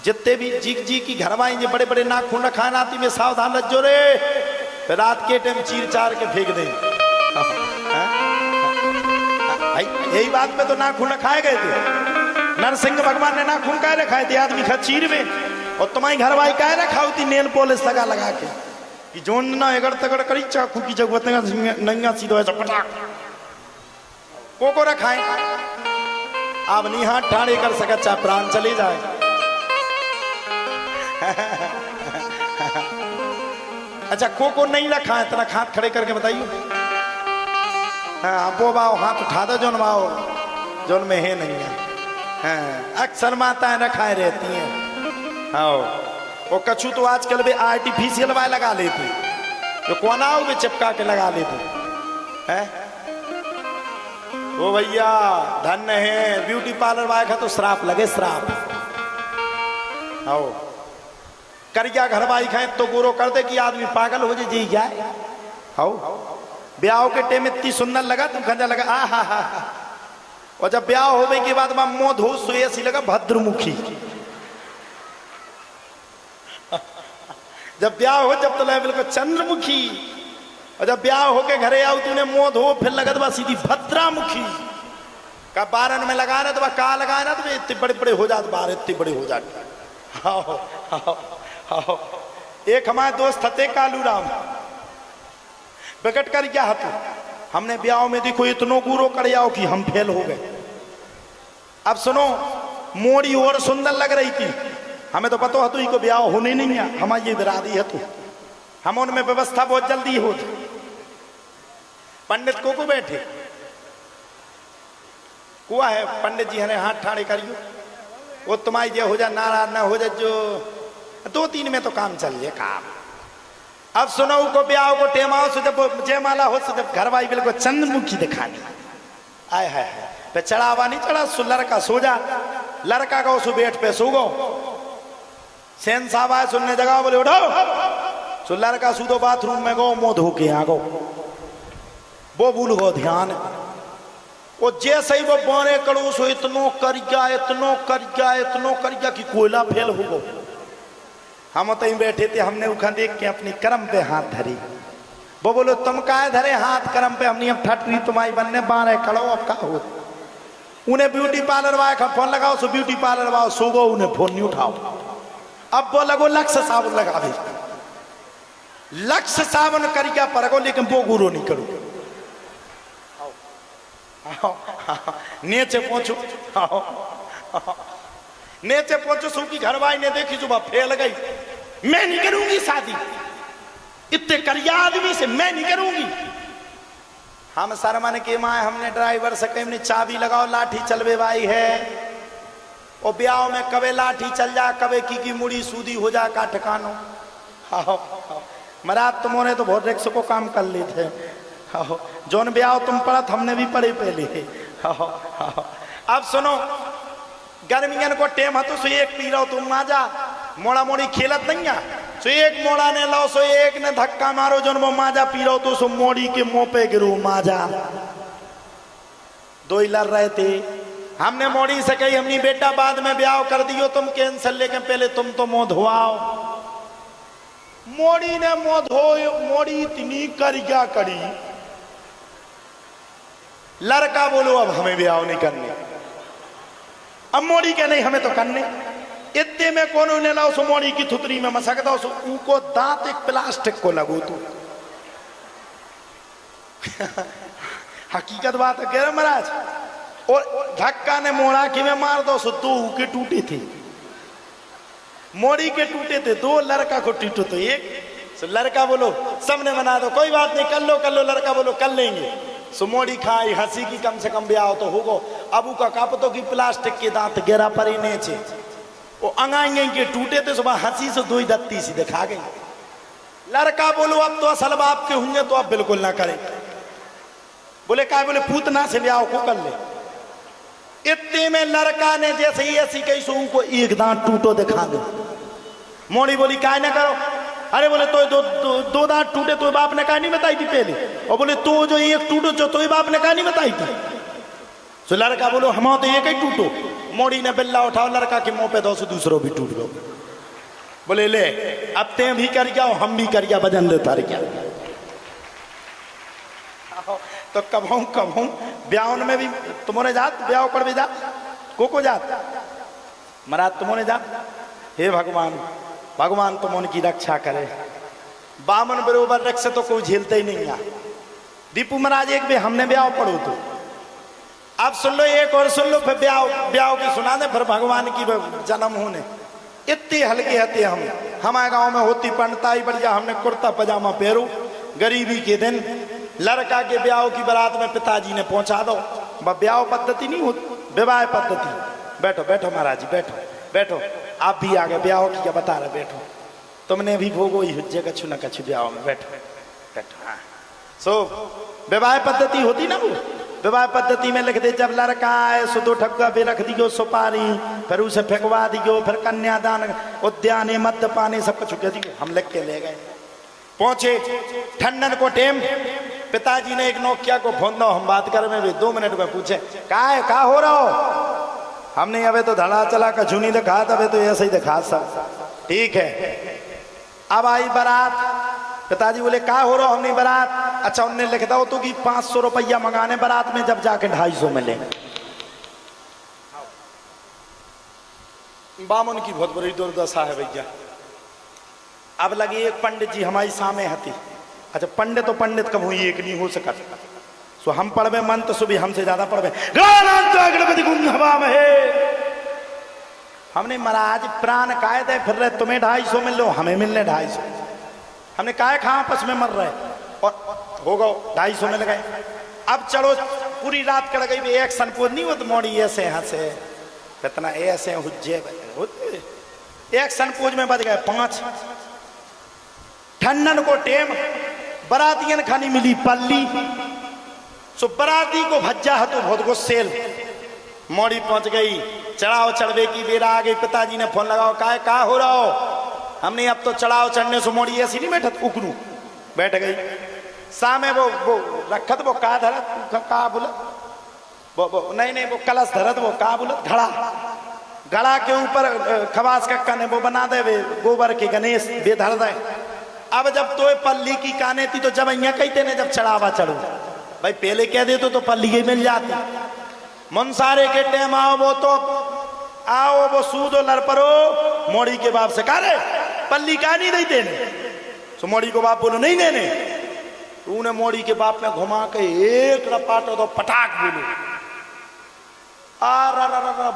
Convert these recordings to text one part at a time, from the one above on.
जितने भी जी की घरवाई जे बड़े बड़े नाखून रखान आती में सावधान रखो रे, फिर रात के टाइम चीर चार के फेंक दे। यही बात पे तो नाखून रखाए गए थे। नरसिंह भगवान ने नाखून काय रखाए थे आदमी का चीर में, और तुम्हारी घरवाई काय रखा होती नेल पॉलिश लगा लगा के कि जोन ना एगड़ तगड़ करी चाकू की जगह नंगा सीधो ऐसा पटाक को रखाए। अब नहीं हाथ ठाड़े कर सका चाहे प्राण चले जाए। अच्छा को नहीं रखा है इतना हाथ खड़े करके बताइए। हाँ वो बाओ हाथ उठा दो जोन बाओ जोन में है नहीं है। हाँ अक्सर माताएं रखाए रहती हैं। हाँ वो कछु तो आजकल भी आर्टिफिशियल वाय लगा लेते, तो कोनाओं में चिपका के लगा लेते हैं। वो भैया धन्य है ब्यूटी पार्लर वाय का तो श्राप लगे श्राप। आओ करिया घरवाई खाए तो गोरो कर दे कि आदमी पागल हो जी जाए। आओ ब्याह के टेम इतनी सुंदर लगा तुम खंजा लगा आ हा। और जब ब्याह होने के बाद मोह धो सोए ऐसी लगा भद्रमुखी। जब ब्याह हो जब तो लगा बिल्कुल चंद्रमुखी, और जब ब्याह होके घरे आओ तूने मुंह धो फिर लगा तो सीधी भद्रामुखी का बारन में लगा ना तो का लगाए ना तो इतने बड़े बड़े हो जाते बार इतने बड़े हो जाते। हाँ हाँ हाँ एक हमारे दोस्त थे कालू राम बिगट कर क्या हतु हमने ब्याह में देखो इतनो गुरो कर आओ कि हम फेल हो गए। अब सुनो मोड़ी और सुंदर लग रही थी, हमें तो पता हतु को ब्याह होने नहीं है, हमारी ये बिरादी है तो हम उनमें व्यवस्था बहुत जल्दी हो। पंडित को बैठे कुआ है पंडित जी हने हाथ ठाड़े करियो वो तुम्हारी जे हो जा नाराज ना हो जा जो 2-3 में तो काम चल जाए काम। अब सुनो को ब्याह को टेमाओ से जब जयमाला हो से जब घरवाई बिल्कुल चंद्रमुखी दिखानी आए है पे चढ़ावा नहीं चढ़ा सो लड़का सो जा लड़का का उस बेट पे सो गो सेन साहब आए सुनने जगह बोले उठो सो लड़का सूदो बाथरूम में गो मुंह धो के आ गो वो भूल गो ध्यान वो जैसे ही वो बोने करो सो इतनो कर गया कि कोयला फेल हो गो। हम तो बैठे थे हमने उखा देख के अपनी कर्म पे हाथ धरी। वो बोलो तुम काहे धरे हाथ कर्म पे, हमने अब ठटरी तुम्हारी बनने बारे करो अब का हो। उन्हें ब्यूटी पार्लर वाले का फोन लगाओ सो ब्यूटी पार्लर वाले सो गो उन्हें फोन नहीं उठाओ। अब वो लगो लक्ष्य साबुन लगा दे लक्ष्य साबुन कर क्या पर गो लेकिन वो गुरु नहीं करो। नीचे पहुंचो नीचे पहुंचो सूखी घरवाई ने देखी सुबह फेल गई। मैं नहीं करूंगी शादी इतने करिया आदमी से, मैं नहीं करूंगी। हम शर्मा ने के माए हमने ड्राइवर से कहीं चाबी लगाओ लाठी चलवे भाई है और ब्याह में कबे लाठी चल जा कबे की मुड़ी सूदी हो जा का ठिकानो। महाराज तुमने तो बहुत रिक्स को काम कर ली थे। जोन ब्याह तुम पढ़त हमने भी पढ़े पहले। अब सुनो गर्मियन को टेम है तो सो एक पी रहो तुम माजा मोड़ा मोड़ी खेलत नहीं है सो एक मोड़ा ने लो सो एक ने धक्का मारो जोन वो माजा पी रहो तो सो मोड़ी के मुंह पे गिरू माजा। दो ही लड़ रहे थे। हमने मोड़ी से कही हमनी बेटा बाद में ब्याह कर दियो तुम कैंसर लेके पहले तुम तो मुंह धोआओ। मोड़ी ने मुंह धो मोड़ी इतनी कर क्या करी। लड़का बोलो अब हमें ब्याह नहीं करने। अब मोड़ी के नहीं हमें तो करने। इतने में कौन ने लाओ सो मोड़ी की थुतरी में मसक दो सो उनको दांत एक प्लास्टिक को लगो तो हकीकत बात है कह रहे महाराज। और धक्का ने मोड़ा की में मार दो सो 2 के टूटे थे मोड़ी के टूटे थे 2 लड़का को टूटे तो एक सो लड़का बोलो सबने बना दो कोई बात नहीं कर लो लड़का बोलो कर लेंगे सो मोड़ी खाई हंसी की कम से कम ब्याह तो होगो। अबू का कापतो की प्लास्टिक के दांत गिरा परी नीचे वो अंगाई के टूटे थे सुबह हंसी से 2 दत्ती सी दिखा गई। लड़का बोलो अब तो असल बाप के होंगे तो अब बिल्कुल ना करें। बोले क्या बोले पूतना से ब्याह को कर ले। इतने में लड़का ने जैसे ही ऐसी कही सो उनको एक दांत टूटो दिखा दो। मोड़ी बोली काय ना करो। अरे बोले तो दो दांत टूटे तो बाप ने कहा नहीं बताई थी पहले। और बोले तो जो एक टूटो जो तो बाप ने कहा नहीं बताई थी। तो लड़का बोलो हम तो एक ही टूटो। मोड़ी ने बिल्ला उठाओ लड़का के मुंह पे दो सो दूसरों भी टूट गो। बोले ले अब ते भी कर गया हम भी कर गया वजन लेता रह गया। तो कब हूँ ब्याह में भी तुम्हारे जात ब्याह पर भी जात को जात महाराज तुम्हारे जात। हे भगवान भगवान तुम उनकी रक्षा करे। बामन बरोबर रख से तो कोई झेलते ही नहीं। दीपू महाराज एक भी हमने ब्याह पढ़ो तो अब सुन लो एक और सुन लो फिर ब्याह की सुना दे। फिर भगवान की जन्म होने इतने हल्के हते हम हमारे गांव में होती पंडिताई बढ़िया। हमने कुर्ता पजामा पहरो गरीबी के दिन लड़का के ब्याह की बारात में पिताजी ने पहुंचा दो। ब्याह पद्धति नहीं होती विवाह पद्धति। बैठो बैठो महाराज जी बैठो बैठो आप भी आ गए ब्याह की क्या बता रहे। बैठो तुमने भी भोगो ही हुज्जे कछु न कछु ब्याह में। बैठो बैठो। हाँ सो विवाह पद्धति होती ना वो विवाह पद्धति में लिख दे जब लड़का आए सो दो ठक्का भी रख दियो सुपारी फिर उसे फेंकवा दियो फिर कन्यादान उद्यान मध्य पाने सब कुछ दियो। हम लिख के ले गए पहुंचे ठंडन को टेम पिताजी ने एक नोकिया को फोन दो हम बात कर में भी 2 मिनट में पूछे का हो रहा हो। हमने अबे तो धड़ा चला कछु नहीं दिखा तबे तो ऐसे ही दिखा सब ठीक है। अब आई बारात पिताजी बोले का हो रहा हो हमने बारात। अच्छा उनने लिख दो तो कि 500 रुपया मंगाने बारात में जब जाके 250 मिले। बामन की बहुत बड़ी दुर्दशा है भैया। अब लगी एक पंडित जी हमारी सामने हती। अच्छा पंडित तो पंडित कब हुई एक नहीं हो सका सो हम पढ़वे मंत्र सो भी हमसे ज्यादा पढ़वे। गणपति हवा में हमने महाराज प्राण काय दे फिर रहे तुम्हें 250 मिल लो हमें मिलने 250। हमने काय खा आपस में मर रहे और हो गो 250 मिल गए। अब चलो पूरी रात कड़ गई एक सनपोज नहीं हो तो मोड़ी ऐसे हंसे कितना ऐसे हुज्जे एक सनपोज में बज गए 5। ठंडन को टेम बरातियन खानी मिली पल्ली सो बराती को भज्जा है तो बहुत गुस्सेल मोड़ी पहुंच गई। चढ़ाव चढ़वे की बेरा आ गई। पिताजी ने फोन लगाओ का हो रहा हो। हमने अब तो चढ़ाव चढ़ने से मोड़ी ऐसी नहीं बैठत उकनू बैठ गई सामने वो रखत वो का धरत का बोलत वो नहीं वो कलश धरत वो का बोलत घड़ा के ऊपर खवास कक्का ने वो बना दे वे गोबर के गणेश बे धर दे। अब जब तो पल्ली की काने थी तो जब यहाँ कहते ने जब चढ़ावा चढ़ो भाई पहले कह दे तो पल्ली ही मिल जाती। मुनसारे के टेम आओ वो सूदो लड़ परो मोड़ी के बाप से कह रहे पल्ली का नहीं देते ने तो मोड़ी को बाप बोलो नहीं देने। तूने मोड़ी के बाप में घुमा के एक रपाटो तो पटाक बोलो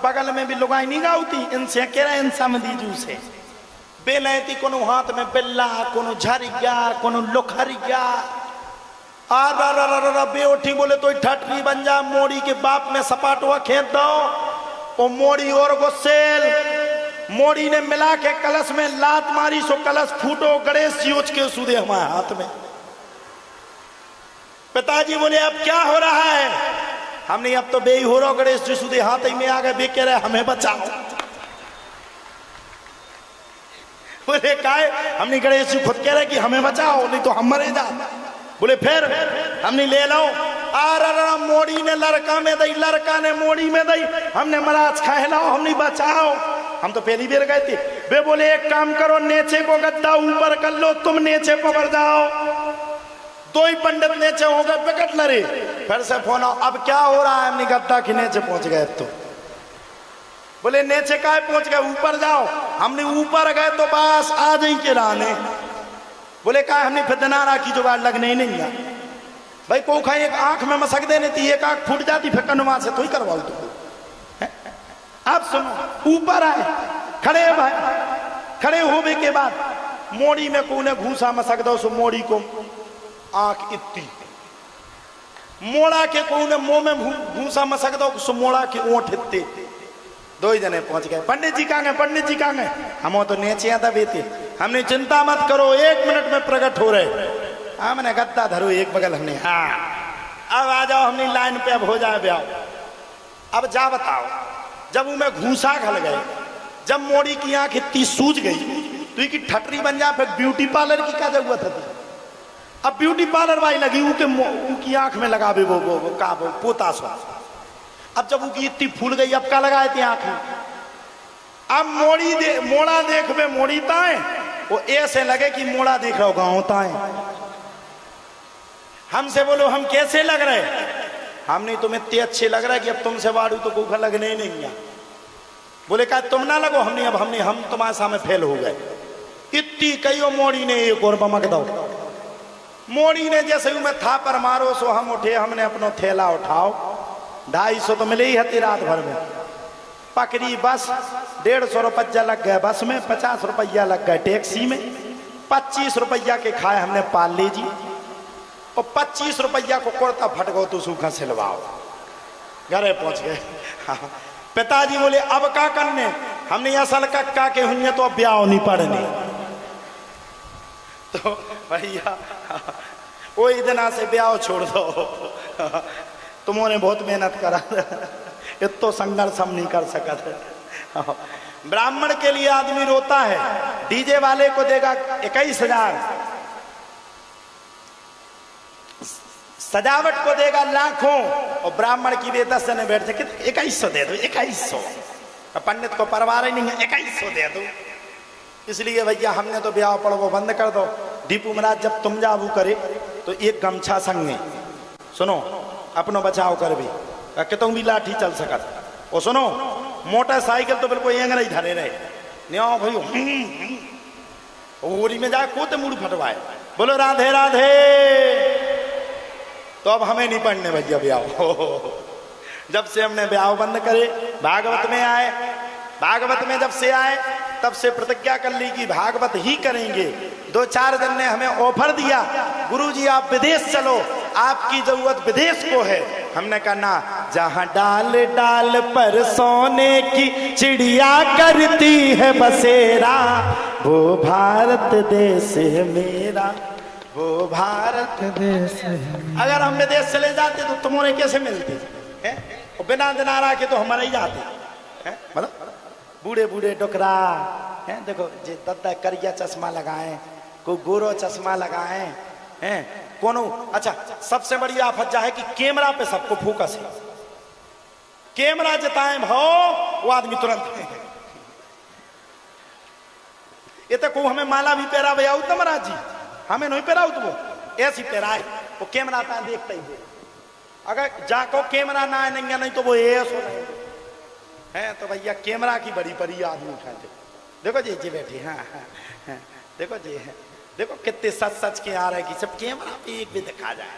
बगल में भी लुगाई नहीं गाउती इनसे कह रहे इंसा में दीजू से बेलती कोनो हाथ में बिल्ला कोनो झरिया कोनो लुखरिया बेउठी बोले तो ठटरी बन जा। मोड़ी के बाप में सपाटुआ खेत दो और मोड़ी और गुस्सेल मोड़ी ने मिला के कलश में लात मारी सो कलश फूटो गणेश जी उच के सूदे हमारे हाथ में। पिताजी बोले अब क्या हो रहा है। हमने अब तो बेई हो रहा गणेश जी सूदे हाथ ही में आ गए बे कह रहे हमें बचाओ। बोले काहे हमने गणेश जी खुद कह रहे कि हमें बचाओ नहीं तो हम मरे जा। बोले फिर हमने ले लो मोड़ी ने लड़का में दई लड़का ने मोड़ी में दई हमने महाराज खाए लाओ हमने बचाओ। हम तो पहली बार गए थे। वे बोले एक काम करो नीचे को गद्दा ऊपर कर लो तुम नीचे पकड़ जाओ। 2 ही पंडित नीचे हो गए विकट लड़े। फिर से फोन आओ अब क्या हो रहा है। हमने गद्दा के नीचे पहुंच गए। तो बोले नीचे का पहुंच गए ऊपर जाओ। हमने ऊपर गए तो बस आ जाई के रहने। बोले का हमने फिर दनारा की जुगाड़ लगने ही नहीं है भाई को खा एक आंख में मसक देने थी एक आंख फूट जाती फिर कनुमा से तो ही करवाओ। तो अब सुनो ऊपर आए खड़े भाई खड़े होने के बाद मोड़ी में कोने घूसा मसक दो सो मोड़ी को आंख इतनी मोड़ा के कोने मुंह में घूसा मसक दो सो मोड़ा के ओंठ इतने। 2 ही जने पहुंच गए। पंडित जी कहाँ गए पंडित जी कहाँ गए। हम तो नीचे आता बेते हमने चिंता मत करो 1 मिनट में प्रकट हो रहे। हमने गद्दा धरो एक बगल हमने हाँ अब आ जाओ हमने लाइन पे अब हो जाए ब्याह। अब जा बताओ जब उनमें घूसा घल गए जब मोड़ी की आंख इतनी सूझ गई तो की ठटरी बन जा फिर ब्यूटी पार्लर की क्या जरूरत है। अब ब्यूटी पार्लर वाली लगी उनकी आंख में लगा भी वो पोता सो अब जब उनकी इतनी फूल गई, अब क्या लगाए थे आंखें? अब मोड़ा देख में मोड़ी ताए, वो ऐसे लगे कि मोड़ा देख रहा हो गाँव ताए। हमसे बोलो हम कैसे लग रहे? हम नहीं, तुम इतने अच्छे लग रहा है कि अब तुमसे वाड़ू तो कोखा लगने ही नहीं है। बोले कहा तुम ना लगो, हम तुम्हारे सामने फेल हो गए। इतनी कई मोड़ी ने एक और बमक दो। मोड़ी ने जैसे ही मैं था पर मारो सो हम उठे, हमने अपनो थैला उठाओ। 250 तो मिले ही हती रात भर में। पकड़ी बस, 150 रुपया लग गया बस में, 50 रुपया लग गए टैक्सी में, 25 रुपया के खाए हमने पार्ले जी, और 25 रुपया को कुर्ता फट गो तो सूखा सिलवाओ। घरे पहुंच गए। पिताजी बोले अब क्या करने? हमने असल कक्का के हुए तो अब ब्याह नहीं पड़ने। तो भैया वही दिन से ब्याह छोड़ दो। तुमने बहुत मेहनत करा, इतो संघर्ष हम नहीं कर सकते। ब्राह्मण के लिए आदमी रोता है, डीजे वाले को देगा 21,000, सजावट को देगा लाखों, और ब्राह्मण की बेदस ने बैठ जाए 2100 दे दो, 2100। पंडित को परवाह ही नहीं है, 2100 दे दो। इसलिए भैया हमने तो ब्याह पड़ो बंद कर दो। दीपू महाराज जब तुम जाबू करे तो एक गमछा संगे, सुनो अपनो बचाव कर भी, कि तुम भी लाठी चल सकत। और सुनो मोटरसाइकिल तो बिल्कुल एंग नहीं धरे रहे, न्यो भाई ओरी में जाए को मूड फटवाए, बोलो राधे राधे। तो अब हमें नहीं पढ़ने भैया ब्याह। जब से हमने ब्याह बंद करे, भागवत में आए, भागवत में जब से आए तब से प्रतिज्ञा कर ली कि भागवत ही करेंगे। 2-4 दिन ने हमें ऑफर दिया, गुरुजी आप विदेश चलो, आपकी जरूरत विदेश को है। हमने कहा ना, जहां डाल डाल पर सोने की चिड़िया करती है बसेरा, वो भारत देश है मेरा, वो भारत देश है। अगर हम विदेश चले जाते तो तुम्हारे कैसे मिलते हैं? बिना दिनारा के तो हमारे ही जाते हैं। मतलब बूढ़े बूढ़े डोकरा हैं, देखो जे दद्दा करिया चश्मा लगाए, कोई गोरो चश्मा लगाए हैं, कोनो। अच्छा सबसे बड़ी आफत है कि कैमरा पे सबको फोकस है, कैमरा जताए भाव वो आदमी तुरंत। ये तो को हमें माला भी पहरा भैया तो महाराज जी हमें नहीं पहराऊ, तो वो ऐसी पहराए, वो कैमरा पे देखता ही है। अगर जाको कैमरा ना नहीं, नहीं तो वो ऐसा नहीं है। तो भैया कैमरा की बड़ी बड़ी आदमी उठाते, देखो जी बैठे, हाँ हाँ हाँ, देखो जी, देखो कितने सच सच के आ रहे हैं कि सब कैमरा पे एक भी दिखा जाए।